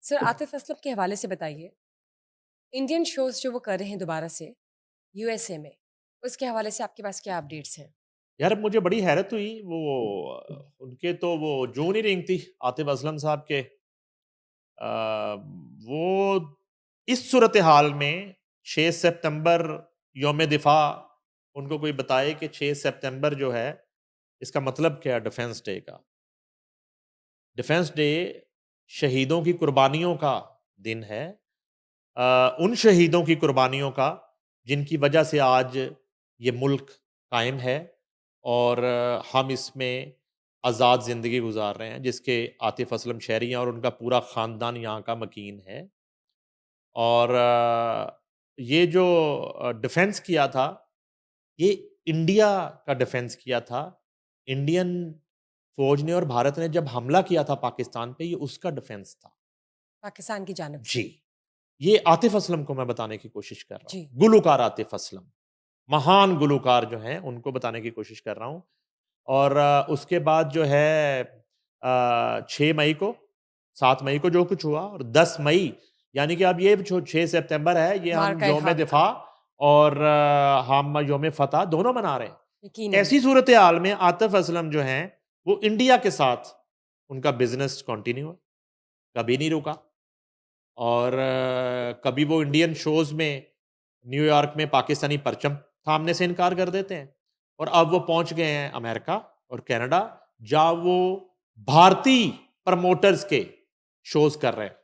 Sir Atif Aslam के हवाले से बताइए, इंडियन शोज जो वो कर रहे हैं दोबारा से यूएसए में, उसके हवाले से आपके पास क्या अपडेट्स हैं? यार मुझे बड़ी हैरत हुई वो उनके तो वो जून ही रिंग थी आतिफ असलम साहब के वो इस सूरत हाल में 6 सितंबर योम दिफा उनको कोई बताए कि 6 सितंबर जो है इसका मतलब क्या है डिफेंस डे का। डिफेंस डे शहीदों की कुर्बानियों का दिन है। उन शहीदों की कुर्बानियों का जिनकी वजह से आज ये मुल्क कायम है और हम इसमें आज़ाद ज़िंदगी गुजार रहे हैं, जिसके आतिफ असलम शहरी हैं और उनका पूरा ख़ानदान यहाँ का मकीन है। और ये जो डिफेंस किया था, ये इंडिया का डिफेंस किया था। इंडियन फ़ौज ने और भारत ने जब हमला किया था पाकिस्तान पे, ये उसका डिफेंस था। पाकिस्तान की जानब जी। से। ये आतिफ असलम को मैं बताने की कोशिश कर रहा हूँ। जी। गुलूकार आतिफ असलम, महान गुलूकार जो हैं, उनको बताने की कोशिश कर रहा हूँ। और उसके बाद जो है 6 मई को 7 मई को जो कुछ हुआ और 10 मई यानी कि अब ये जो 6 सितंबर है, ये हम मार्का ए यौम हक, दिफा और हम यौम फतह दोनों मना रहे हैं। यकीनन। ऐसी सूरत हाल में आतिफ असलम जो हैं, वो इंडिया के साथ उनका बिज़नेस कंटिन्यू है, कभी नहीं रुका। और कभी वो इंडियन शोज़ में न्यूयॉर्क में पाकिस्तानी परचम थामने से इनकार कर देते हैं और अब वो पहुंच गए हैं अमेरिका और कनाडा, जहां वो भारतीय प्रमोटर्स के शोज कर रहे हैं।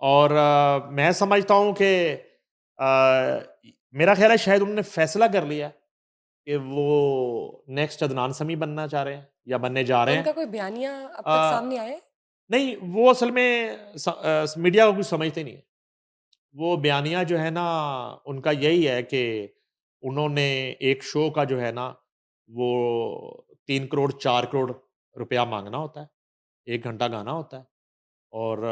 और मैं समझता हूं कि मेरा ख्याल है शायद उन्होंने फैसला कर लिया है कि वो नेक्स्ट अदनान समी बनना चाह रहे हैं या बनने जा रहे हैं। उनका कोई बयानिया अब तक अ, सामने आया है? नहीं, वो असल में मीडिया को कुछ समझते नहीं है। वो बयानिया जो है ना, उनका यही है कि उन्होंने एक शो का जो है ना, वो 3 करोड़ 4 करोड़ रुपया माँगना होता है, 1 घंटा गाना होता है। और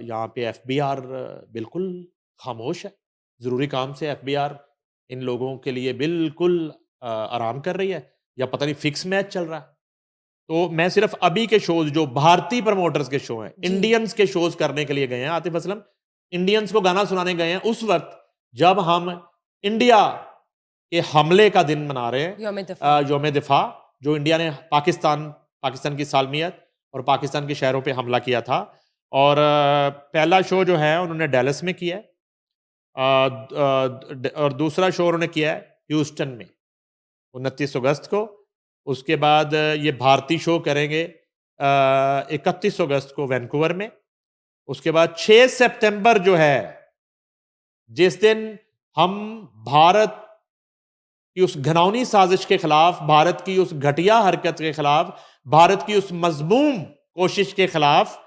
यहाँ पे एफबीआर बिल्कुल खामोश है। ज़रूरी काम से एफबीआर इन लोगों के लिए बिल्कुल आराम कर रही है या पता नहीं फिक्स मैच चल रहा है। तो मैं सिर्फ अभी के शोज़ जो भारतीय प्रमोटर्स के शो हैं, जी। इंडियंस के शोज़ करने के लिए गए हैं आतिफ असलम। इंडियंस को गाना सुनाने गए हैं उस वक़्त जब हम इंडिया के हमले का दिन मना रहे हैं, यौम दफा। यौम दिफा, जो इंडिया ने पाकिस्तान की सालमियत और पाकिस्तान के शहरों पे हमला किया था। और पहला शो जो है उन्होंने डैलस में किया है। और दूसरा शो उन्होंने किया है ह्यूस्टन में 29 अगस्त को। उसके बाद ये भारतीय शो करेंगे 31 अगस्त को वैंकूवर में। उसके बाद 6 सितंबर जो है, जिस दिन हम भारत की उस घिनौनी साजिश के खिलाफ, भारत की उस घटिया हरकत के खिलाफ, भारत की उस मजमूम कोशिश के खिलाफ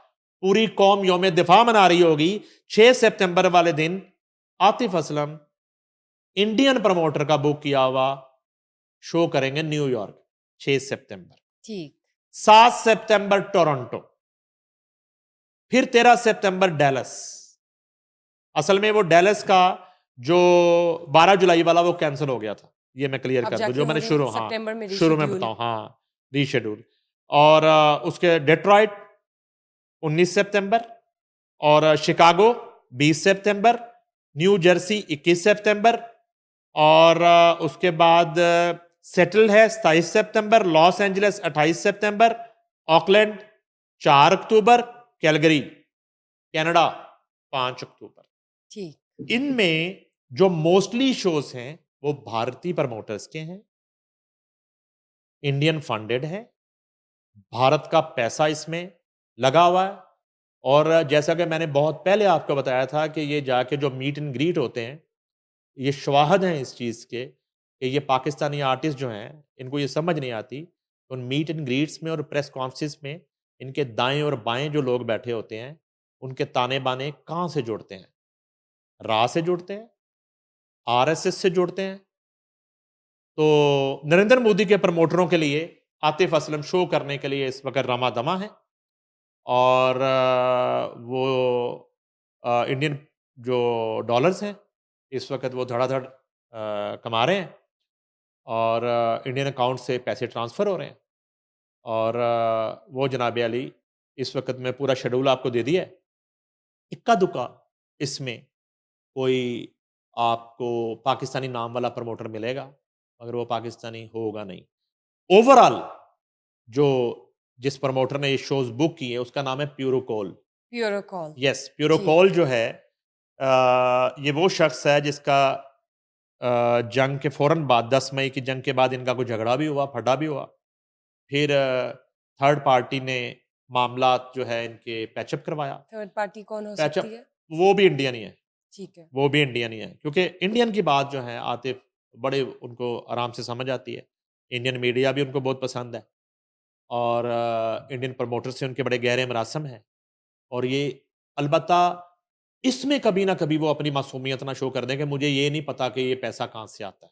पूरी कौम यौम दिफा मना रही होगी, 6 सितंबर वाले दिन आतिफ असलम इंडियन प्रमोटर का बुक किया हुआ शो करेंगे न्यूयॉर्क 6 सितंबर। ठीक। 7 सितंबर टोरंटो, फिर 13 सितंबर डैलस। असल में वो डैलस का जो 12 जुलाई वाला वो कैंसिल हो गया था। ये मैं क्लियर अब कर दूं, जाके जो मैंने होंगे हाँ, सितंबर में शुरू में रीशेड्यूल। बताऊं, हाँ, रीशेड्यूल। और उसके डेट्रॉइट 19 सितंबर और शिकागो 20 सितंबर, न्यू जर्सी 21 सितंबर और उसके बाद सेटल है 27 सितंबर, लॉस एंजलिस 28 सितंबर, ऑकलैंड 4 अक्टूबर, कैलगरी कनाडा 5 अक्टूबर। ठीक। इनमें जो मोस्टली शोज हैं वो भारतीय प्रमोटर्स के हैं, इंडियन फंडेड है, भारत का पैसा इसमें लगा हुआ है। और जैसा कि मैंने बहुत पहले आपको बताया था कि ये जाके जो मीट एंड ग्रीट होते हैं, ये शवाहद हैं इस चीज़ के कि ये पाकिस्तानी आर्टिस्ट जो हैं, इनको ये समझ नहीं आती। उन मीट एंड ग्रीट्स में और प्रेस कॉन्फ्रेंस में इनके दाएँ और बाएँ जो लोग बैठे होते हैं, उनके ताने-बाने कहाँ से जुड़ते हैं? रा से जुड़ते हैं, आरएसएस से जुड़ते हैं। तो नरेंद्र मोदी के प्रमोटरों के लिए आतिफ असलम शो करने के लिए इस वक़्त रमा-दमा है। और वो इंडियन जो डॉलर्स हैं, इस वक़्त वो धड़ाधड़ कमा रहे हैं और इंडियन अकाउंट से पैसे ट्रांसफ़र हो रहे हैं। और वो जनाब आली, इस वक़्त मैं पूरा शेड्यूल आपको दे दिया है। इक्का दुक्का इसमें कोई आपको पाकिस्तानी नाम वाला प्रमोटर मिलेगा, मगर वो पाकिस्तानी होगा नहीं। ओवरऑल जो जिस प्रमोटर ने ये शोज बुक किए उसका नाम है प्यूरोकॉल। प्यूरोकॉल। यस, ठीक प्यूरोकॉल है। जो है ये वो शख्स है जिसका जंग के फौरन बाद 10 मई की जंग के बाद इनका कोई झगड़ा भी हुआ, फटा भी हुआ। फिर थर्ड पार्टी ने मामलात जो है इनके पैचअप करवाया। थर्ड पार्टी कौन हो पैचअप सकती है? वो भी इंडियन ही है, ठीक है। वो भी इंडियन ही है, क्योंकि इंडियन की बात जो है आतिफ बड़े उनको आराम से समझ आती है। इंडियन मीडिया भी उनको बहुत पसंद है और इंडियन प्रमोटर से उनके बड़े गहरे मरासम हैं और ये अलबत्ता इसमें कभी ना कभी वो अपनी मासूमियत ना शो कर दें कि मुझे ये नहीं पता कि ये पैसा कहाँ से आता है,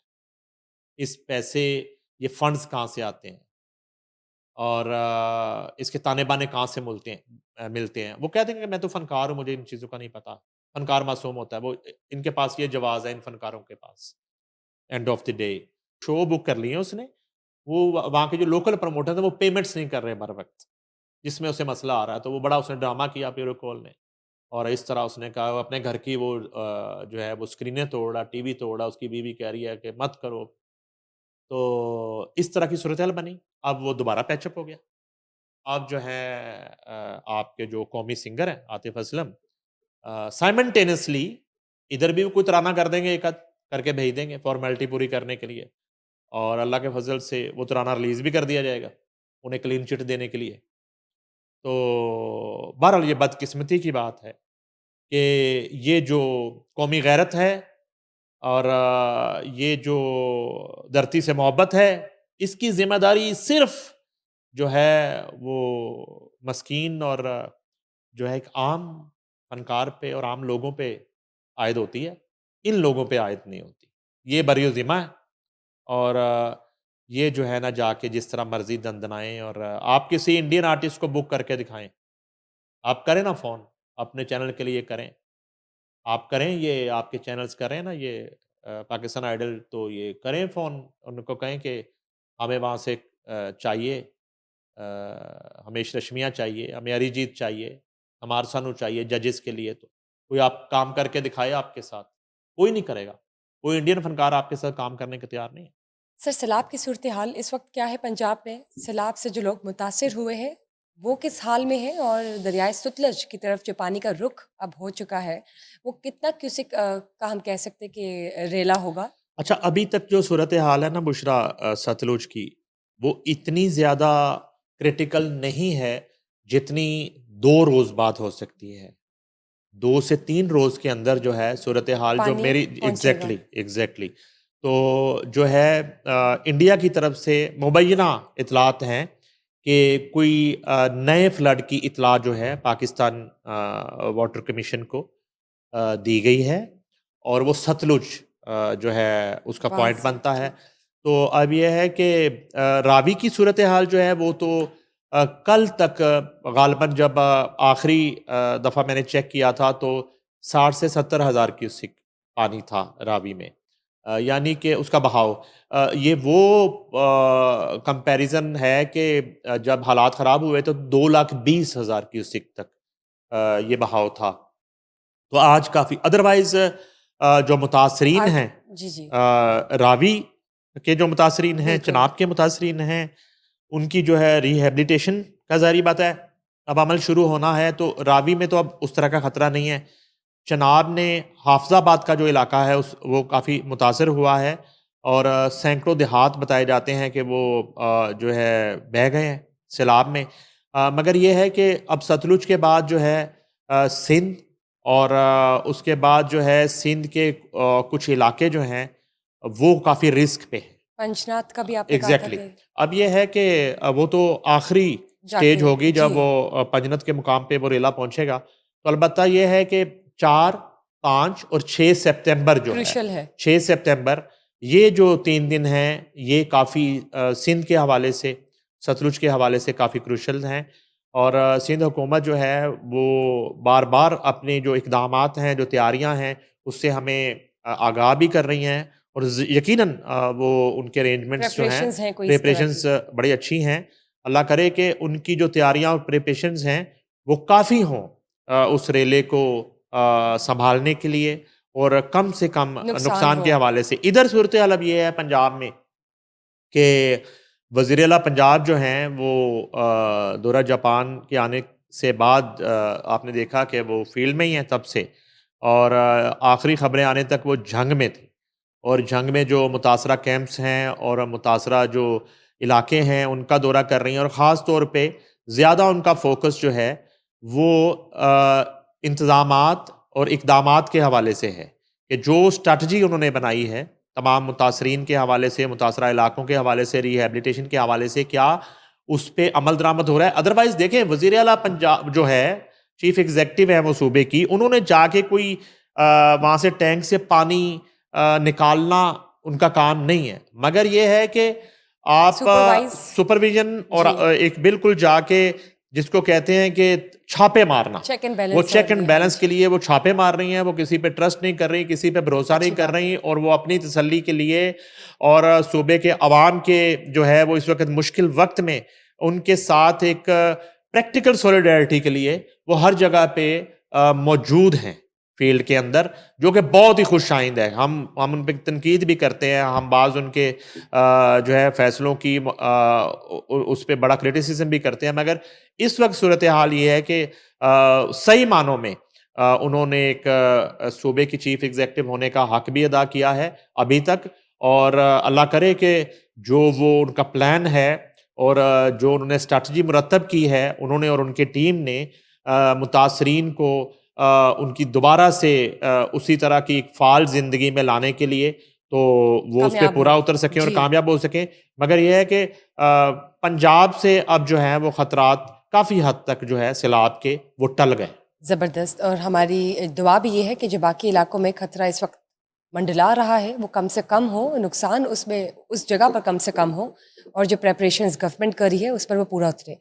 इस पैसे ये फंड्स कहाँ से आते हैं और इसके ताने-बाने कहाँ से मिलते हैं। वो कह देंगे कि मैं तो फ़नकार हूँ, मुझे इन चीज़ों का नहीं पता। फ़नकार मासूम होता है, वो इनके पास ये जवाज़ है इन फ़नकारों के पास। End of the day show book कर ली है उसने, वो वहाँ के जो लोकल प्रमोटर थे वो पेमेंट्स नहीं कर रहे बर वक़्त, जिसमें उसे मसला आ रहा है। तो वो बड़ा उसने ड्रामा किया प्यूरोकॉल ने और इस तरह उसने कहा वो अपने घर की वो जो है वो स्क्रीनें तोड़ रहा, टीवी तोड़ रहा, उसकी बीवी कह रही है कि मत करो। तो इस तरह की सूरत-हाल बनी। अब वो दोबारा पैचअप हो गया। अब जो है आपके जो कौमी सिंगर हैं आतिफ असलम साइमल्टेनियसली इधर भी वो कोई तराना कर देंगे एक आध करके भेज देंगे फॉर्मेलिटी पूरी करने के लिए और अल्लाह के फजल से वो तराना रिलीज भी कर दिया जाएगा उन्हें क्लीन चिट देने के लिए। तो बहरहाल ये बदकिस्मती की बात है कि ये जो कौमी गैरत है और ये जो धरती से मोहब्बत है इसकी जिम्मेदारी सिर्फ जो है वो मस्कीन और जो है एक आम फनकार पे और आम लोगों पे आयद होती है, इन लोगों पे आयद नहीं होती। ये बरियो-ज़िम्मा है और ये जो है ना जाके जिस तरह मर्ज़ी दंदनाएँ और आप किसी इंडियन आर्टिस्ट को बुक करके दिखाएँ। आप करें ना फ़ोन, अपने चैनल के लिए करें। आप करें ये आपके चैनल्स कर रहे हैं ना ये पाकिस्तान आइडल तो ये करें फ़ोन, उनको कहें कि हमें वहाँ से चाहिए हमें रश्मिया चाहिए, हमें अरिजीत चाहिए, हमार सानू चाहिए जजेस के लिए तो। कोई आप काम करके दिखाए आपके साथ, कोई नहीं करेगा। कोई इंडियन फ़नकार आपके साथ काम करने को तैयार नहीं है। सर, सैलाब की सूरत हाल इस वक्त क्या है पंजाब में? सैलाब से जो लोग मुतासिर हुए हैं, वो किस हाल में हैं? और दरियाए सतलज की तरफ जो पानी का रुख अब हो चुका है, वो कितना क्यूसेक का हम कह सकते हैं कि रेला होगा? अच्छा, अभी तक जो सूरत-ए-हाल है ना बुशरा सतलुज की, वो इतनी ज़्यादा क्रिटिकल नहीं है, जितनी 2 रोज़ बाद हो सकती है। 2 से 3 रोज़ के अंदर जो है सूरत-ए-हाल जो पानी मेरी पहुँचेगा। एग्ज़ैक्टली। तो जो है इंडिया की तरफ से मुबैना इत्तलात हैं कि कोई नए फ्लड की इत्तला जो है पाकिस्तान वाटर कमीशन को दी गई है और वो सतलुज जो है उसका वहाँ पॉइंट से, बनता है। ठीक। तो अब ये है कि रावी की सूरत-ए-हाल जो है वो तो कल तक ग़ालिबन जब आखिरी दफ़ा मैंने चेक किया था तो 60 से 70 हज़ार क्यूसेक पानी था रावी में। यानी कि उसका बहाव ये वो कंपैरिज़न है कि जब हालात ख़राब हुए तो 2,20,000 क्यूसेक तक ये बहाव था। तो आज काफ़ी अदरवाइज़ जो मुतासरीन आज हैं जी, जी। रावी के जो मुतासरीन हैं, बिल्कुल। चनाब के मुतासरीन हैं, उनकी जो है रिहैबिलिटेशन का ज़ाहिर बात है, अब अमल शुरू होना है, तो रावी में तो अब उस तरह का ख़तरा नहीं है। चनाब ने हाफ़िज़ाबाद का जो इलाका है उस वो काफ़ी मुतासर हुआ है और सैकड़ों देहात बताए जाते हैं कि वो जो है बह गए हैं सैलाब में। मगर ये है कि अब सतलुज के बाद जो है सिंध और उसके बाद जो है सिंध के कुछ इलाके जो हैं, वो काफ़ी रिस्क पे हैं। पंचनाद का भी आपने कहा था एग्ज़ैक्टली। कि अब ये है कि वो तो आखिरी स्टेज जाके होगी जी। जब वो पंजनत के मुकाम पे वो रेला पहुँचेगा। तो अलबत्ता ये है कि 4, 5 और 6 सितंबर जो है, क्रूशियल है। 6 सितंबर ये जो 3 दिन हैं, ये काफ़ी सिंध के हवाले से, सतलुज के हवाले से काफ़ी क्रूशियल हैं और सिंध हुकूमत जो है वो बार-बार अपने जो इक़दामात हैं, जो तैयारियाँ हैं, उससे हमें आगाह भी कर रही हैं और यकीनन वो उनके अरेंजमेंट्स जो हैं, प्रिपरेशंस हैं कोई इस तरह प्रिपरेशंस की? बड़ी अच्छी हैं। अल्लाह करे कि उनकी जो तैयारियाँ और प्रिपरेशंस हैं, वो काफ़ी हों उस रेले को संभालने के लिए और कम से कम नुकसान नुकसान के हो। हवाले से। इधर सूरत हाल अब ये है पंजाब में कि वज़ीर आला पंजाब जो हैं वो दौरा जापान के आने से बाद आपने देखा कि वो फ़ील्ड में ही हैं तब से, और आखिरी ख़बरें आने तक वो जंग में थे, और जंग में जो मुतासरा कैंप्स हैं और मुतासरा जो इलाके हैं उनका दौरा कर रही हैं, और ख़ास तौर पे ज़्यादा उनका फ़ोकस जो है वो इंतज़ामात और इक़दामात के हवाले से है कि जो स्ट्रैटेजी उन्होंने बनाई है तमाम मुतासरीन के हवाले से, मुतासरा इलाकों के हवाले से, रिहैबिलिटेशन के हवाले से, क्या उस पे अमल दरामद हो रहा है? अदरवाइज़ देखें, वज़ीर आला पंजाब जो है, चीफ़ एग्ज़ीक्युटिव है वो सूबे की, उन्होंने जाके कोई वहाँ से टैंक से पानी निकालना उनका काम नहीं है। मगर ये है कि आप सुपरवाइज़ सुपरविज़न और जी, एक बिल्कुल जाके जिसको कहते हैं कि छापे मारना, चेक एंड वो बैलेंस चेक और एंड ये हाँ बैलेंस के जी, लिए वो छापे मार रही हैं, वो किसी पे ट्रस्ट नहीं कर रही, किसी पे भरोसा नहीं अच्छी कर बात रही, है। और वो अपनी तसल्ली के लिए और सूबे के अवाम के जो है वो इस वक़्त मुश्किल वक़्त में उनके साथ एक प्रैक्टिकल सॉलिडारिटी के लिए वो हर जगह पे मौजूद हैं फ़ील्ड के अंदर, जो कि बहुत ही खुशाइंद है। हम उन पे तनकीद भी करते हैं, हम बाज़ उनके जो है फ़ैसलों की उस पे बड़ा क्रिटिसिज़्म भी करते हैं, मगर इस वक़्त सूरत हाल ये है कि सही मानों में उन्होंने एक सूबे की चीफ़ एग्ज़ीक्युटिव होने का हक़ भी अदा किया है अभी तक, और अल्लाह करे कि जो वो उनका प्लान है और जो उन्होंने स्ट्रैटेजी मुरतब की है उन्होंने और उनकी टीम ने मुतासरीन को उनकी दोबारा से उसी तरह की एक फ़ाल ज़िंदगी में लाने के लिए, तो वो उस पे कामयाब पूरा हो। उतर सकें और जी। कामयाब हो सकें। मगर ये है कि पंजाब से अब जो है वो ख़तरात काफ़ी हद तक जो है सैलाब के वो टल गए। ज़बरदस्त और हमारी दुआ भी ये है कि जो बाकी इलाकों में खतरा इस वक्त मंडला रहा है वो कम से कम हो, नुकसान उसमें उस जगह पर कम से कम हो और जो प्रिपरेशंस गवर्नमेंट कर रही है उस पर वो पूरा उतरे।